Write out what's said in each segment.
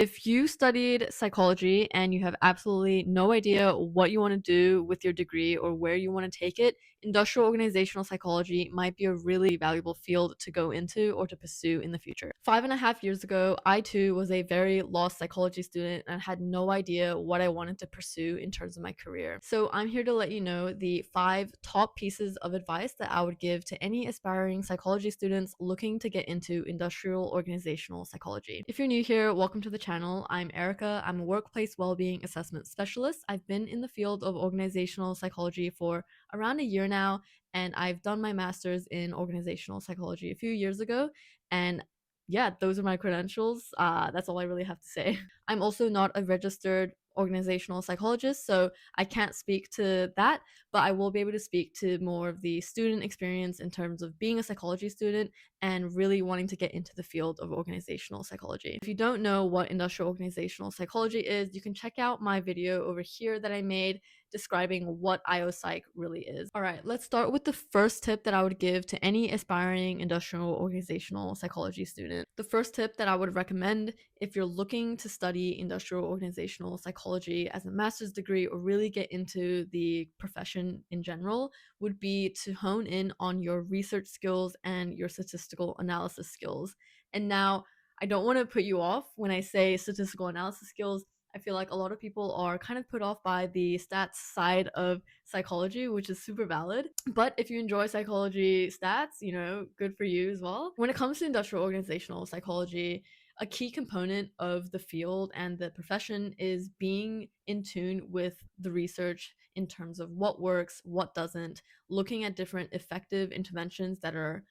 If you studied psychology and you have absolutely no idea what you want to do with your degree or where you want to take it, industrial organizational psychology might be a really valuable field to go into or to pursue in the future. 5.5 years ago, I too was a very lost psychology student and had no idea what I wanted to pursue in terms of my career. So I'm here to let you know the 5 top pieces of advice that I would give to any aspiring psychology students looking to get into industrial organizational psychology. If you're new here, welcome to the channel. I'm Erika. I'm a workplace wellbeing assessment specialist. I've been in the field of organizational psychology for around a year now, and I've done my master's in organizational psychology a few years ago. And yeah, those are my credentials. That's all I really have to say. I'm also not a registered organizational psychologist, so I can't speak to that, but I will be able to speak to more of the student experience in terms of being a psychology student and really wanting to get into the field of organizational psychology. If you don't know what industrial organizational psychology is, you can check out my video over here that I made describing what IO Psych really is. All right, let's start with the first tip that I would give to any aspiring industrial organizational psychology student. The first tip that I would recommend if you're looking to study industrial organizational psychology as a master's degree or really get into the profession in general would be to hone in on your research skills and your statistical analysis skills. And now, I don't want to put you off when I say statistical analysis skills. I feel like a lot of people are kind of put off by the stats side of psychology, which is super valid. But if you enjoy psychology stats, good for you as well. When it comes to industrial organizational psychology, a key component of the field and the profession is being in tune with the research in terms of what works, what doesn't, looking at different effective interventions that are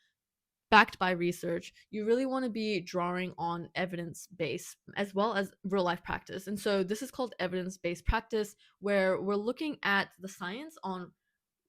backed by research. You really want to be drawing on evidence base as well as real life practice. And so this is called evidence based practice, where we're looking at the science on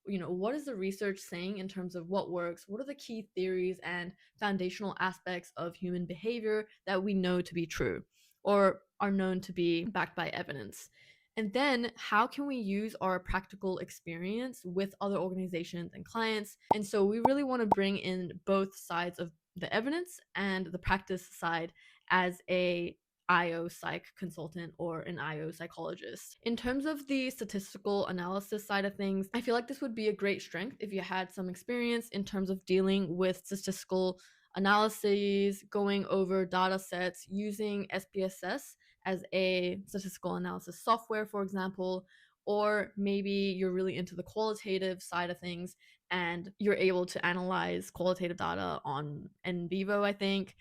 what is the research saying in terms of what works, what are the key theories and foundational aspects of human behavior that we know to be true or are known to be backed by evidence. And then how can we use our practical experience with other organizations and clients? And so we really want to bring in both sides of the evidence and the practice side as a IO psych consultant or an IO psychologist. In terms of the statistical analysis side of things, I feel like this would be a great strength if you had some experience in terms of dealing with statistical analyses, going over data sets, using SPSS as a statistical analysis software, for example, or maybe you're really into the qualitative side of things and you're able to analyze qualitative data on in vivo, I think.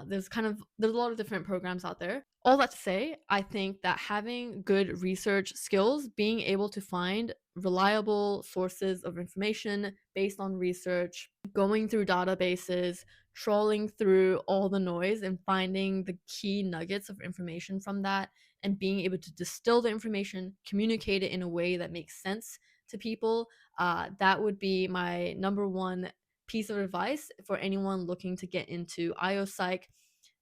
There's a lot of different programs out there. All that to say, I think that having good research skills, being able to find reliable sources of information based on research, going through databases, trawling through all the noise and finding the key nuggets of information from that, and being able to distill the information, communicate it in a way that makes sense to people, that would be my number one piece of advice for anyone looking to get into IO Psych.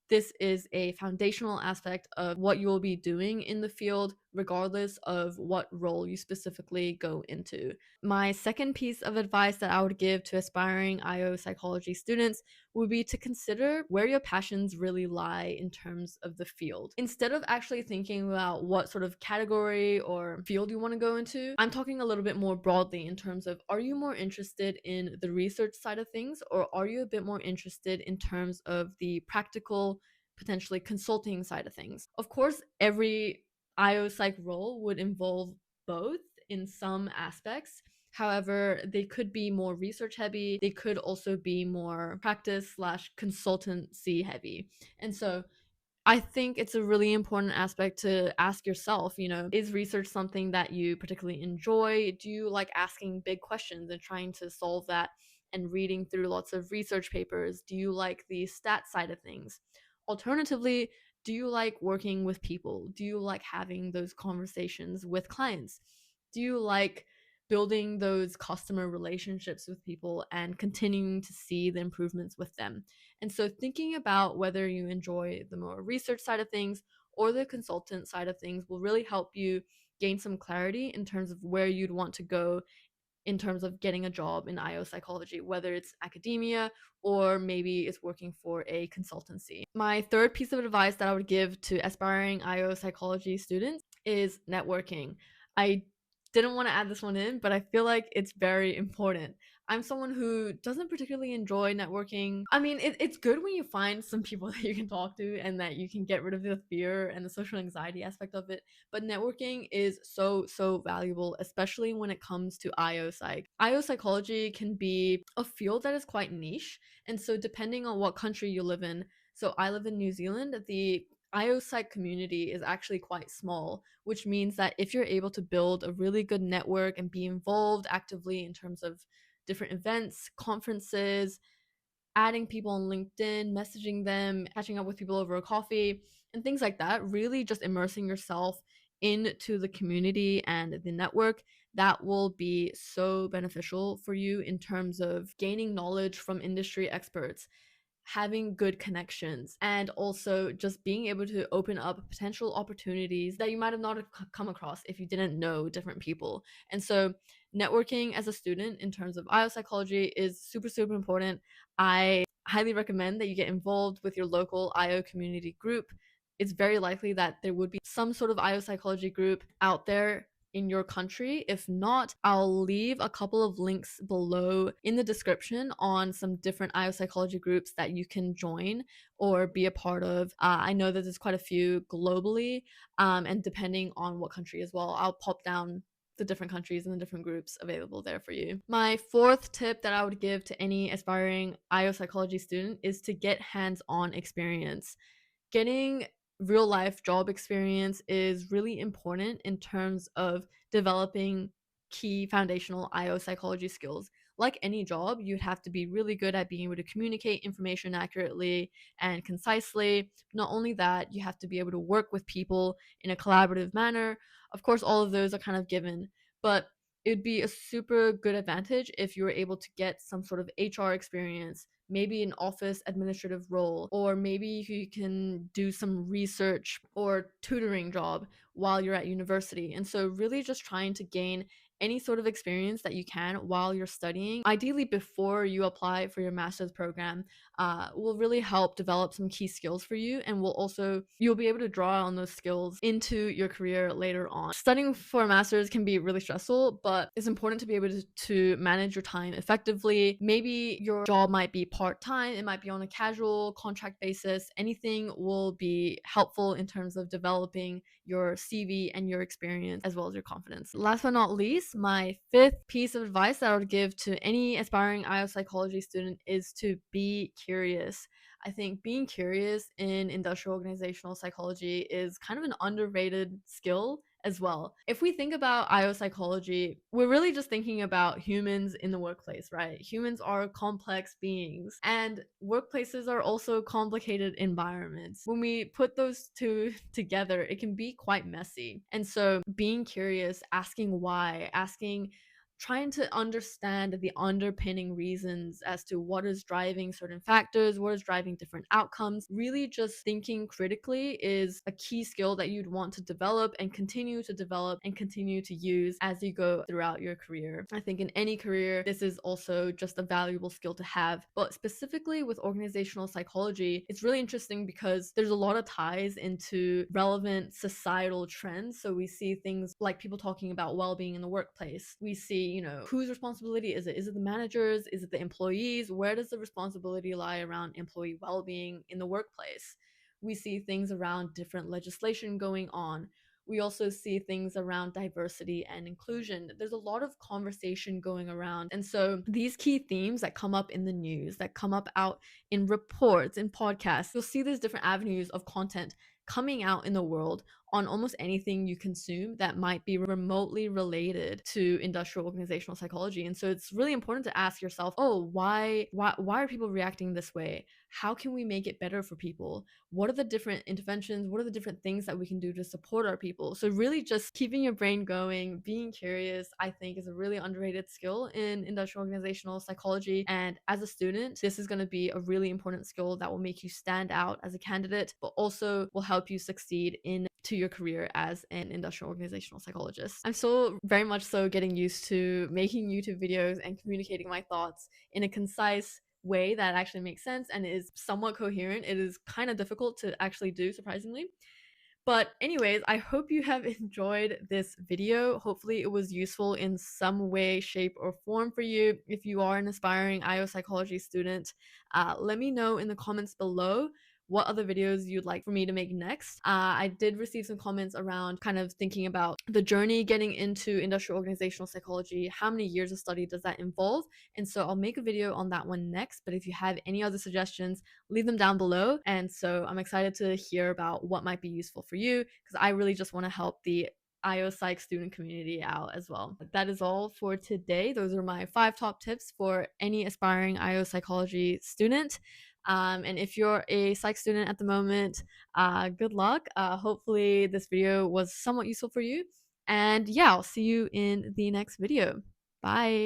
This is a foundational aspect of what you will be doing in the field, regardless of what role you specifically go into. My second piece of advice that I would give to aspiring IO psychology students would be to consider where your passions really lie in terms of the field. Instead of actually thinking about what sort of category or field you want to go into, I'm talking a little bit more broadly in terms of, are you more interested in the research side of things, or are you a bit more interested in terms of the practical, potentially consulting side of things? Of course, every IO psych role would involve both in some aspects. However, they could be more research heavy. They could also be more practice slash consultancy heavy. And so I think it's a really important aspect to ask yourself, is research something that you particularly enjoy? Do you like asking big questions and trying to solve that and reading through lots of research papers? Do you like the stat side of things? Alternatively, do you like working with people? Do you like having those conversations with clients? Do you like building those customer relationships with people and continuing to see the improvements with them? And so thinking about whether you enjoy the more research side of things or the consultant side of things will really help you gain some clarity in terms of where you'd want to go in terms of getting a job in IO psychology, whether it's academia or maybe it's working for a consultancy. My third piece of advice that I would give to aspiring IO psychology students is networking. I didn't want to add this one in, but I feel like it's very important. I'm someone who doesn't particularly enjoy networking. I mean, it's good when you find some people that you can talk to and that you can get rid of the fear and the social anxiety aspect of it. But networking is so valuable, especially when it comes to IO psych. IO psychology can be a field that is quite niche. And so, depending on what country you live in, so I live in New Zealand, the IO psych community is actually quite small, which means that if you're able to build a really good network and be involved actively in terms of different events, conferences, adding people on LinkedIn, messaging them, catching up with people over a coffee, and things like that, really just immersing yourself into the community and the network, that will be so beneficial for you in terms of gaining knowledge from industry experts, having good connections, and also just being able to open up potential opportunities that you might have not come across if you didn't know different people. And so networking as a student in terms of IO psychology is super important. I highly recommend that you get involved with your local IO community group. It's very likely that there would be some sort of IO psychology group out there in your country. If not, I'll leave a couple of links below in the description on some different IO psychology groups that you can join or be a part of. I know that there's quite a few globally, and depending on what country as well, I'll pop down the different countries and the different groups available there for you. My fourth tip that I would give to any aspiring IO psychology student is to get hands-on experience. Getting real life job experience is really important in terms of developing key foundational IO psychology skills. Like any job, you'd have to be really good at being able to communicate information accurately and concisely. Not only that, you have to be able to work with people in a collaborative manner. Of course, all of those are kind of given, but it would be a super good advantage if you were able to get some sort of HR experience, maybe an office administrative role, or maybe you can do some research or tutoring job while you're at university. And so, really, just trying to gain any sort of experience that you can while you're studying, ideally before you apply for your master's program, will really help develop some key skills for you, and will also you'll be able to draw on those skills into your career later on. Studying for a master's can be really stressful, but it's important to be able to manage your time effectively. Maybe your job might be part-time, it might be on a casual contract basis. Anything will be helpful in terms of developing your CV and your experience as well as your confidence. Last but not least, my fifth piece of advice that I would give to any aspiring IO psychology student is to be curious. I think being curious in industrial organizational psychology is kind of an underrated skill as well. If we think about IO psychology, we're really just thinking about humans in the workplace, right? Humans are complex beings, and workplaces are also complicated environments. When we put those two together, it can be quite messy. And so, being curious, asking why, trying to understand the underpinning reasons as to what is driving certain factors, what is driving different outcomes. Really, just thinking critically is a key skill that you'd want to develop and continue to develop and continue to use as you go throughout your career. I think in any career, this is also just a valuable skill to have. But specifically with organizational psychology, it's really interesting because there's a lot of ties into relevant societal trends. So we see things like people talking about well-being in the workplace. We see, whose responsibility is it? Is it the managers? Is it the employees? Where does the responsibility lie around employee well-being in the workplace? We see things around different legislation going on. We also see things around diversity and inclusion. There's a lot of conversation going around. And so these key themes that come up in the news, that come up out in reports, in podcasts, you'll see these different avenues of content coming out in the world on almost anything you consume that might be remotely related to industrial organizational psychology. And so it's really important to ask yourself, oh, why are people reacting this way? how can we make it better for people? What are the different interventions? What are the different things that we can do to support our people? So really just keeping your brain going, being curious, I think is a really underrated skill in industrial organizational psychology. And as a student, this is going to be a really important skill that will make you stand out as a candidate, but also will help you succeed in to your career as an industrial organizational psychologist. I'm still very much so getting used to making YouTube videos and communicating my thoughts in a concise way that actually makes sense and is somewhat coherent. It is kind of difficult to actually do, surprisingly. But anyways, I hope you have enjoyed this video. Hopefully it was useful in some way, shape, or form for you. If you are an aspiring IO psychology student, let me know in the comments below what other videos you'd like for me to make next. I did receive some comments around kind of thinking about the journey getting into industrial organizational psychology. How many years of study does that involve? And so I'll make a video on that one next. But if you have any other suggestions, leave them down below. And so I'm excited to hear about what might be useful for you, because I really just want to help the IO Psych student community out as well. That is all for today. Those are my 5 top tips for any aspiring IO psychology student. And if you're a psych student at the moment, good luck. Hopefully this video was somewhat useful for you. And yeah, I'll see you in the next video. Bye.